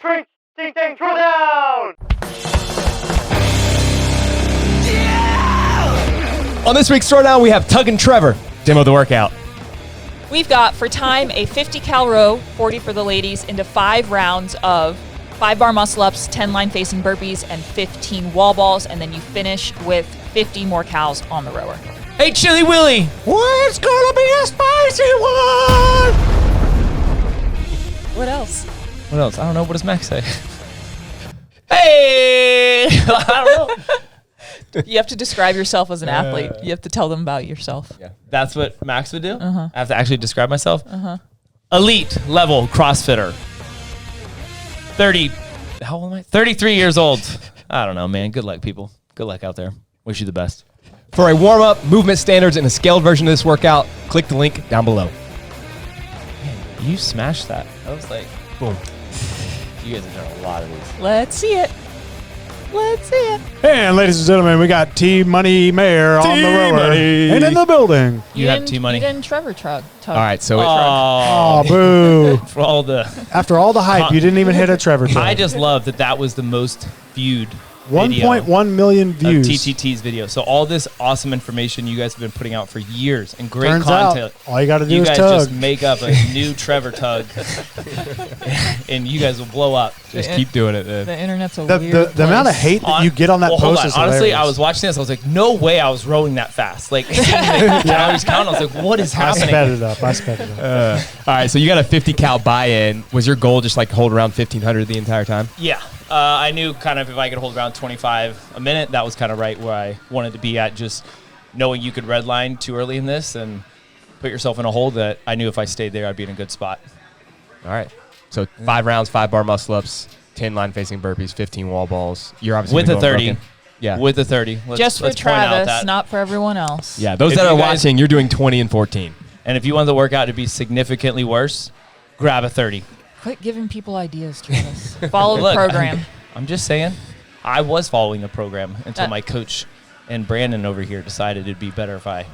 TTT THROWDOWN! On this week's Throwdown, we have Tug and Trevor demo the workout. We've got, for time, a 50 cal row, 40 for the ladies, into 5 rounds of 5 bar muscle ups, 10 line facing burpees, and 15 wall balls, and then you finish with 50 more cals on the rower. Hey, Chili Willy! What's gonna be a spicy one? What else? What else? I don't know. What does Max say? Hey! I don't know. You have to describe yourself as an athlete. You have to tell them about yourself. Yeah. That's what Max would do? I have to actually describe myself? Elite level CrossFitter. 33 years old. I don't know, man. Good luck, people. Good luck out there. Wish you the best. For a warm-up, movement standards, and a scaled version of this workout, click the link down below. Man, you smashed that. That was like, boom. You guys have done a lot of these. Let's see it. Let's see it. And ladies and gentlemen, we got T-Money Mayor on the rower T-Money. and in the building. You have T-Money. You didn't Trevor Tug. All right, so Oh, boo. for all the... After all the hype, you didn't even hit a Trevor tug. I just love that that was the most viewed video 1.1 million of views. TTT's video. So all this awesome information you guys have been putting out for years and great Turns content. out, all you got to do You is guys tug. just make up a new Trevor Tug, and you guys will blow up. Just keep doing it. The internet's a the, weird the, place. the amount of hate that you get on that Well, post hold is on. Honestly, hilarious. I was watching this. I was like, no way I was rolling that fast. Like, seeing the calories count, I was like, what is I happening? sped it up. I sped it up. All right, so you got a 50 cal buy-in. Was your goal just like hold around 1500 the entire time? Yeah. I knew kind of if I could hold around 25 a minute, that was kind of right where I wanted to be at, just knowing you could redline too early in this and put yourself in a hole that I knew if I stayed there, I'd be in a good spot. All right. So 5 rounds, 5 bar muscle-ups, 10 line-facing burpees, 15 wall balls. You're obviously With been a going 30. broken. Yeah. With a 30. Just for let's point out Travis, that. not for everyone else. Yeah, those If that you are guys- watching, you're doing 20 and 14. And if you want the workout to be significantly worse, grab a 30. Quit giving people ideas, Travis. Follow the Look, program. I'm just saying, I was following the program until That- my coach and Brandon over here decided it'd be better if I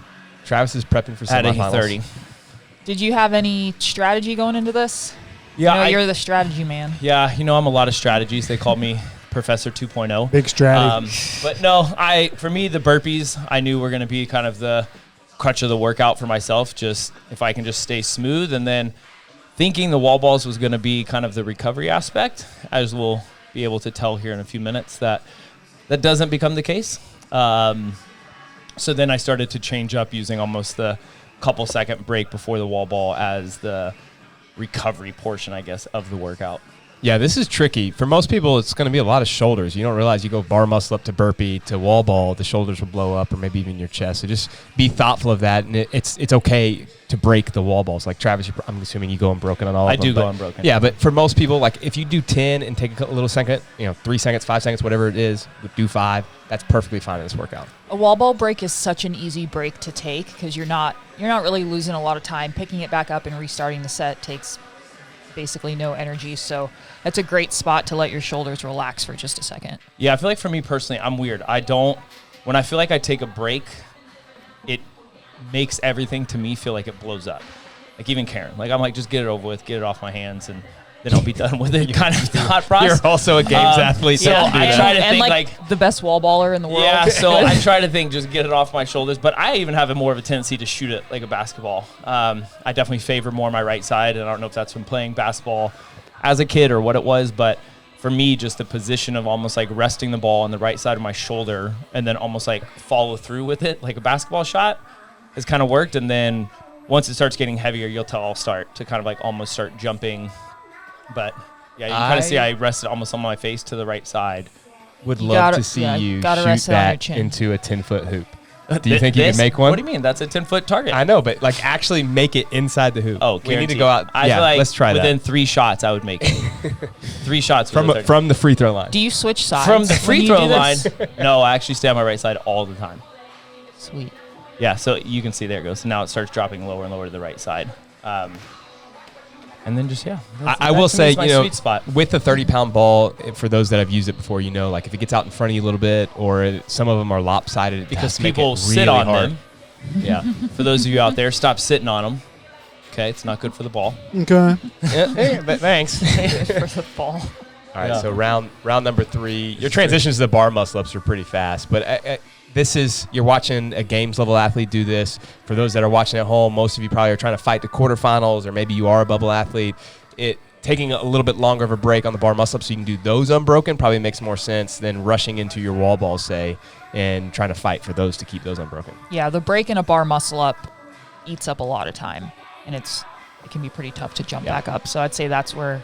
Travis is prepping for had a semifinals. 30. Did you have any strategy going into this? Yeah, I know you're the strategy man. Yeah, I'm a lot of strategies. They call me Professor 2.0. Big strategy. But no, for me, the burpees, I knew were going to be kind of the crutch of the workout for myself. Just if I can just stay smooth, and then thinking the wall balls was going to be kind of the recovery aspect, as we'll be able to tell here in a few minutes that doesn't become the case. So then I started to change up using almost the couple second break before the wall ball as the recovery portion, I guess, of the workout. Yeah, this is tricky. For most people, it's going to be a lot of shoulders. You don't realize you go bar muscle up to burpee to wall ball, the shoulders will blow up, or maybe even your chest. So just be thoughtful of that, and it's okay to break the wall balls. Like Travis, I'm assuming you go unbroken on all of them. I do go but unbroken. Yeah, but for most people, like if you do 10 and take a little second, 3 seconds, 5 seconds, whatever it is, do 5. That's perfectly fine in this workout. A wall ball break is such an easy break to take because you're not really losing a lot of time. Picking it back up and restarting the set takes basically no energy. So that's a great spot to let your shoulders relax for just a second. Yeah, I feel like for me personally, I'm weird. When I feel like I take a break, it makes everything to me feel like it blows up. Like even Karen, like I'm like, just get it over with, get it off my hands, and then I'll be done with it. Kind of thought process. You're also a games athlete. So yeah, don't do I that. try to and think like the best wall baller in the world. Yeah, so I try to think, just get it off my shoulders. But I even have more of a tendency to shoot it like a basketball. I definitely favor more my right side, and I don't know if that's from playing basketball as a kid or what it was, but for me, just the position of almost like resting the ball on the right side of my shoulder and then almost like follow through with it like a basketball shot has kind of worked. And then once it starts getting heavier, you'll tell I'll start to kind of like almost start jumping. But yeah, you can kind of see I rested almost on my face to the right side. Would You love gotta- to see yeah, you gotta shoot rest it on your that chin. into a 10-foot hoop. Do you think you can make one? What do you mean? That's a 10-foot target. I know, but like actually make it inside the hoop. Oh, we need to guaranteed. go out. I Yeah, feel like let's try within that. 3 shots, I would make it. 3 shots From the free throw line. Do you switch sides from the when free you throw do line. this? No, I actually stay on my right side all the time. Sweet. Yeah, so you can see there it goes. So now it starts dropping lower and lower to the right side. And then just, yeah. I will say, my sweet spot. with the 30-pound ball, for those that have used it before, like if it gets out in front of you a little bit, or some of them are lopsided, it Because has to make people it sit really on hard. them. Yeah. For those of you out there, stop sitting on them. Okay, it's not good for the ball. Okay. Yeah, but thanks. For the ball. All right, Yeah. so round number 3. Your transitions to the bar muscle-ups are pretty fast, but this is, you're watching a games level athlete do this. For those that are watching at home, most of you probably are trying to fight to quarterfinals, or maybe you are a bubble athlete. Taking a little bit longer of a break on the bar muscle-ups so you can do those unbroken probably makes more sense than rushing into your wall balls, say, and trying to fight for those to keep those unbroken. Yeah, the break in a bar muscle up eats up a lot of time, and it can be pretty tough to jump back up. So I'd say that's where,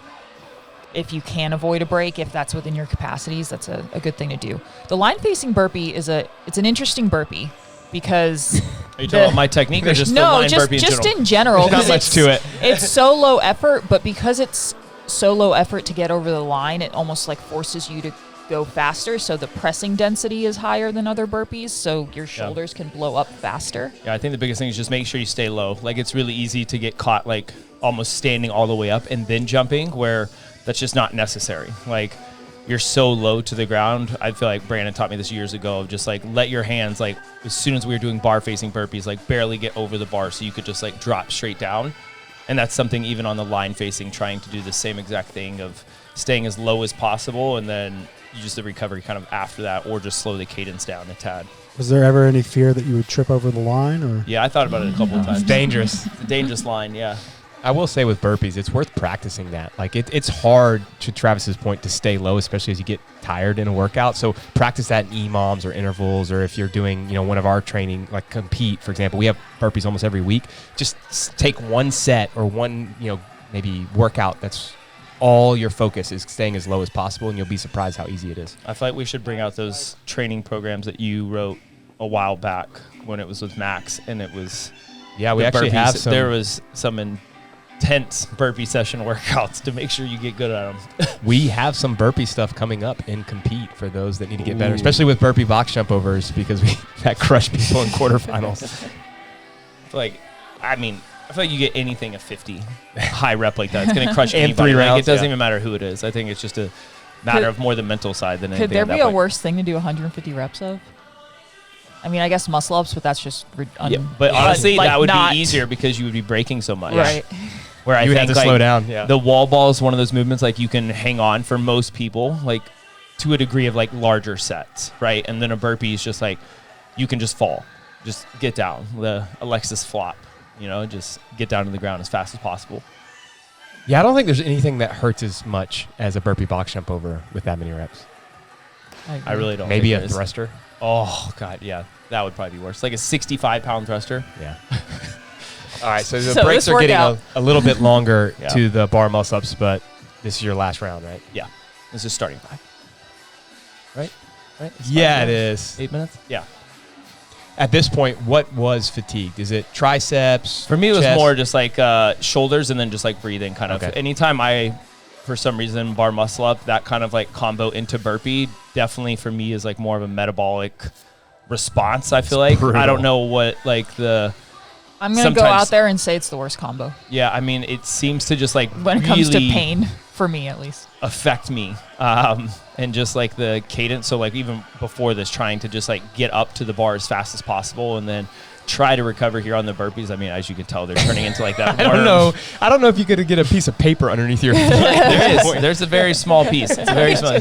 if you can avoid a break, if that's within your capacities, that's a good thing to do. The line-facing burpee it's an interesting burpee because Are you talking about my technique or just the no, line burpee in just general? in general. There's not much to it. It's so low effort, but because it's so low effort to get over the line, it almost like forces you to go faster. So the pressing density is higher than other burpees, so your shoulders can blow up faster. Yeah, I think the biggest thing is just make sure you stay low. Like, it's really easy to get caught like almost standing all the way up and then jumping, where that's just not necessary. Like, you're so low to the ground. I feel like Brandon taught me this years ago, of just like let your hands, like as soon as we were doing bar facing burpees, like barely get over the bar so you could just like drop straight down. And that's something even on the line facing, trying to do the same exact thing of staying as low as possible, and then you just the recovery kind of after that, or just slow the cadence down a tad. Was there ever any fear that you would trip over the line? Or Yeah, I thought about it a couple of times. Dangerous. It's a dangerous line, yeah. I will say with burpees, it's worth practicing that. Like, it's hard, to Travis's point, to stay low, especially as you get tired in a workout. So practice that in EMOMs or intervals, or if you're doing, one of our training, like compete, for example, we have burpees almost every week. Just take one set or one, maybe workout that's all your focus is staying as low as possible, and you'll be surprised how easy it is. I feel like we should bring out those training programs that you wrote a while back when it was with Max, and it was Yeah, we the actually burpees. have some. There was some intense burpee session workouts to make sure you get good at them. We have some burpee stuff coming up in compete for those that need to get better, Ooh. especially with burpee box jump overs, because that crushed people in quarterfinals. I feel like you get anything at 50 high rep like that, it's going to crush And anybody. 3 Like, rounds, it doesn't yeah. even matter who it is. I think it's just a matter of more the mental side than anything. Could there at that be a point. worse thing to do 150 reps of? I mean, I guess muscle ups, but that's just Yeah, but honestly, like that would not- be easier because you would be breaking so much. right. Where I You would think have to slow down. Yeah. the wall ball is one of those movements like you can hang on for most people, like to a degree of like larger sets, right? And then a burpee is just like you can just fall, just get down, the Alexis flop, just get down to the ground as fast as possible. Yeah, I don't think there's anything that hurts as much as a burpee box jump over with that many reps. I really don't. Maybe think a there is. thruster. Oh God, yeah, that would probably be worse. Like a 65-pound thruster. Yeah. All right, so the So breaks this are getting workout- a little bit longer Yeah. to the bar muscle ups, but this is your last round, right? Yeah, this is starting 5. Right. It's Yeah, 5 it minutes? is. 8 minutes. Yeah. At this point, what was fatigued? Is it triceps? For me, it was chest? more just like shoulders and then just like breathing kind of. Okay. Anytime I, for some reason, bar muscle up, that kind of like combo into burpee definitely for me is like more of a metabolic response, I feel like. brutal. I don't know what like I'm going to go Sometimes- out there and say it's the worst combo it seems to just like when it comes to really pain, for me at least. affect me. And just like the cadence. So like even before this, trying to just like get up to the bar as fast as possible and then try to recover here on the burpees. I mean, as you can tell, they're turning into like that. I don't worm. know. I don't know if you could get a piece of paper underneath your feet. There's a very small piece. It's a very small.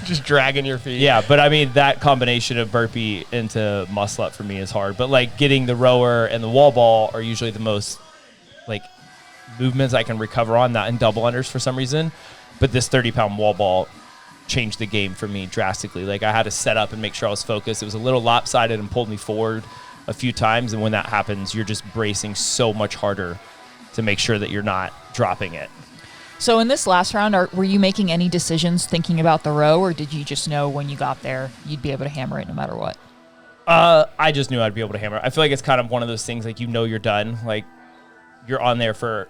Just dragging your feet. Yeah, but I mean that combination of burpee into muscle up for me is hard. But like getting the rower and the wall ball are usually the most like movements I can recover on, not in double unders for some reason. But this 30-pound wall ball changed the game for me drastically. Like I had to set up and make sure I was focused. It was a little lopsided and pulled me forward a few times. And when that happens, you're just bracing so much harder to make sure that you're not dropping it. So in this last round, were you making any decisions thinking about the row, or did you just know when you got there you'd be able to hammer it no matter what? I just knew I'd be able to hammer. I feel like it's kind of one of those things like you're done. Like you're on there for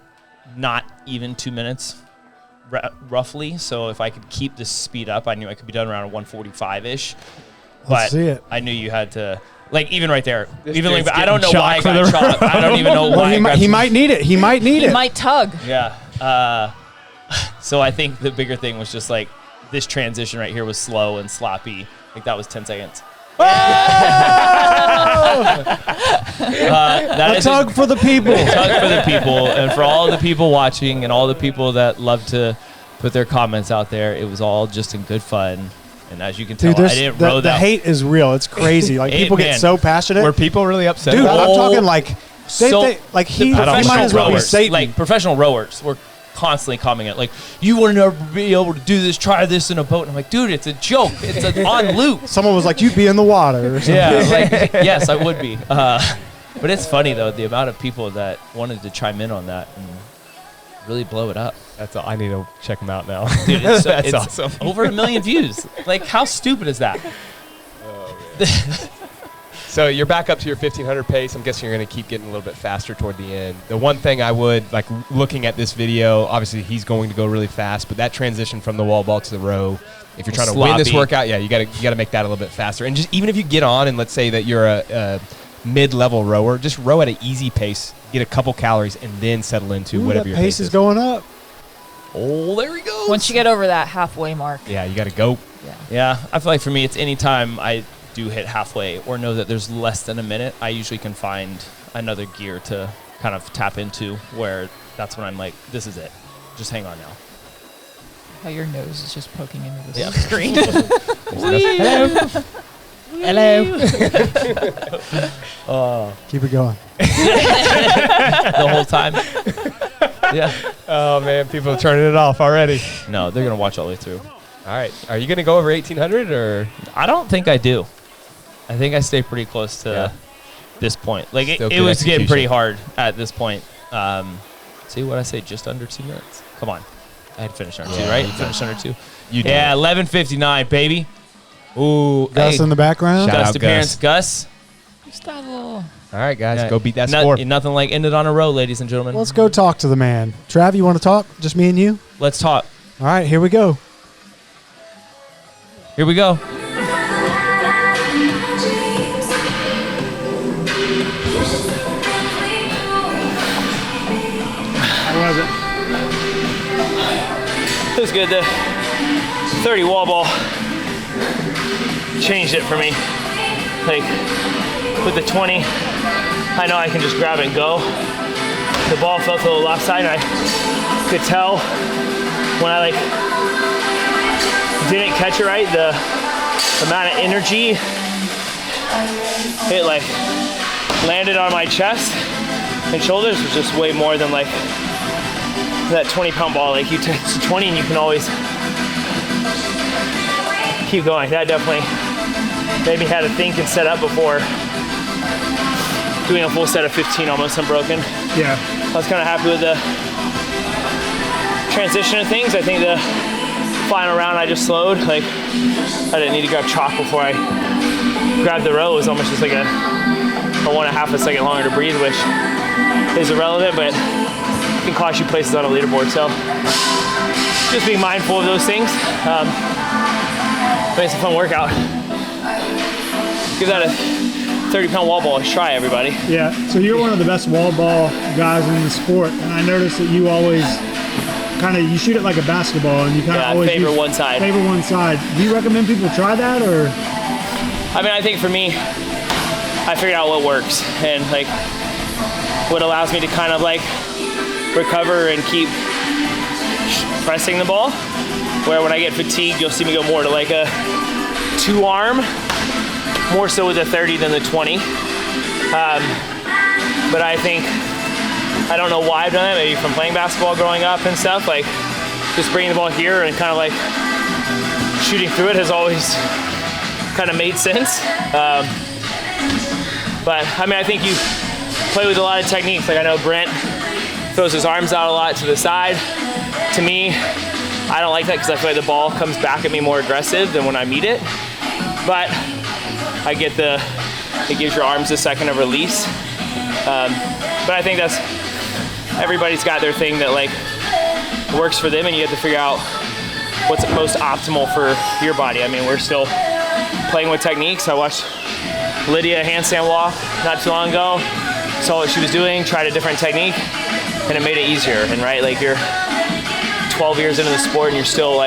not even 2 minutes roughly. So if I could keep this speed up, I knew I could be done around 145-ish. But Let's see it. I knew you had to, like even right there. This Even like dude's I don't know getting why I chalked for got the chalked. I don't even know Well, why. he might need it. He might need He it. might tug. Yeah. So I think the bigger thing was just like this transition right here was slow and sloppy. Like that was 10 seconds. That A is tug for the people. tug for the people and for all the people watching and all the people that love to put their comments out there. It was all just in good fun. And as you can tell, Dude, I didn't row the that. hate is real. It's crazy. Like people man. get so passionate. Were people really upset? Dude, about I'm it? talking like like he might as well be rowers, Satan. like professional rowers, were constantly commenting like, "You will never be able to do this. Try this in a boat." And I'm like, "Dude, it's a joke. It's on loop." Someone was like, "You'd be in the water." Or something. Yeah, like yes, I would be. But it's funny though, the amount of people that wanted to chime in on that and really blow it up. That's all. I need to check them out now. Dude, That's it's awesome. over 1 million views. Like, how stupid is that? So you're back up to your 1500 pace. I'm guessing you're going to keep getting a little bit faster toward the end. The one thing I would, like looking at this video, obviously he's going to go really fast, but that transition from the wall ball to the row, if you're trying to win this Sloppy. workout, yeah, you got to make that a little bit faster. And just even if you get on and let's say that you're a mid-level rower, just row at an easy pace, get a couple calories, and then settle into Ooh, whatever that your pace is going up. Oh, there he goes. Once you get over that halfway mark. Yeah, you got to go. Yeah, I feel like for me, it's any time I do hit halfway or know that there's less than a minute, I usually can find another gear to kind of tap into where that's when I'm like, this is it. Just hang on now. How your nose is just poking into the Yeah. screen. Hello. Keep it going. The whole time. Yeah. Oh, man, people are turning it off already. No, they're going to watch all the way through. All right. Are you going to go over 1800 or? I don't think I do. I think I stay pretty close to this point. Like, Still it good was getting execution. pretty hard at this point. See what I say? Just under 2 minutes. Come on. I had finished under 2, right? Finished under 2. You did. Yeah, 11:59, baby. Ooh. Gus in the background. Shout Gus out to parents. Gus. Gus. All right, guys, Yeah. go beat that score. Nothing like ended on a row, ladies and gentlemen. Let's go talk to the man. Trav, you want to talk? Just me and you? Let's talk. All right, here we go. Here we go. How was it? It was good. The 30 wall ball changed it for me. Like, with the 20, I know I can just grab it and go. The ball felt a little lopsided. I could tell when I didn't catch it right, the amount of energy it landed on my chest and shoulders was just way more than that 20-pound ball. Like, you take 20 and you can always keep going. That definitely made me have to think and set up before doing a full set of 15 almost unbroken. Yeah. I was kind of happy with the transition of things. I think the final round I just slowed. Like, I didn't need to grab chalk before I grabbed the row. It was almost just like a 1.5 second longer to breathe, which is irrelevant, but can cost you places on a leaderboard. So just being mindful of those things. But it's a fun workout. Give that a 30-pound wall ball a try, everybody. Yeah, so you're one of the best wall ball guys in the sport, and I noticed that you always you shoot it like a basketball, and you kind of always favor one side. Favor one side. Do you recommend people try that, or? I mean, I think for me, I figured out what works and what allows me to kind of recover and keep pressing the ball. Where when I get fatigued, you'll see me go more to a 2-arm, more so with the 30 than the 20. But I think, I don't know why I've done that, maybe from playing basketball growing up and stuff, just bringing the ball here and kind of shooting through it has always kind of made sense. But I mean, I think you play with a lot of techniques. I know Brent throws his arms out a lot to the side. To me, I don't like that because I feel like the ball comes back at me more aggressive than when I meet it. But I get it gives your arms a second of release. But I think everybody's got their thing that works for them, and you have to figure out what's most optimal for your body. I mean, we're still playing with techniques. I watched Lydia handstand walk not too long ago, saw what she was doing, tried a different technique, and it made it easier. And you're 12 years into the sport and you're still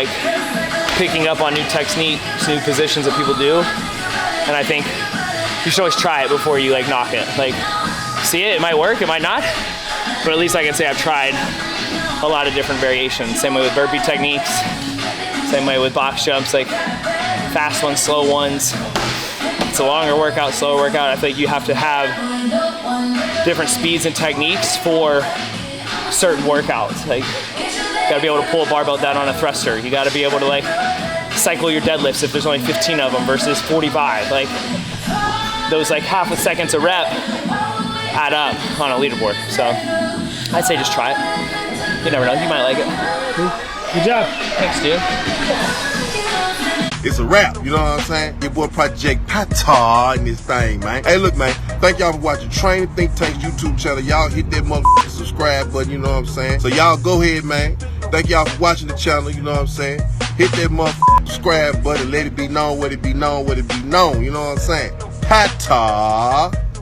picking up on new techniques, new positions that people do. And I think you should always try it before you knock it. See it might work, it might not, but at least I can say I've tried a lot of different variations. Same way with burpee techniques, same way with box jumps, like fast ones, slow ones. It's a longer workout, slower workout. I think you have to have different speeds and techniques for certain workouts. Like, you gotta be able to pull a barbell down on a thruster. You gotta be able to like cycle your deadlifts if there's only 15 of them versus 45. Like, those like half a second a rep add up on a leaderboard. So I'd say just try it. You never know, you might like it. Good job. Thanks, dude. It's a wrap, you know what I'm saying? Your boy Project Pata in this thing, man. Hey, look, man, thank y'all for watching Training Think Tank's YouTube channel. Y'all hit that motherfucking subscribe button, you know what I'm saying? So y'all go ahead, man. Thank y'all for watching the channel, you know what I'm saying? Hit that motherfucking subscribe button, let it be known, what it be known, what it be known, you know what I'm saying? Pata.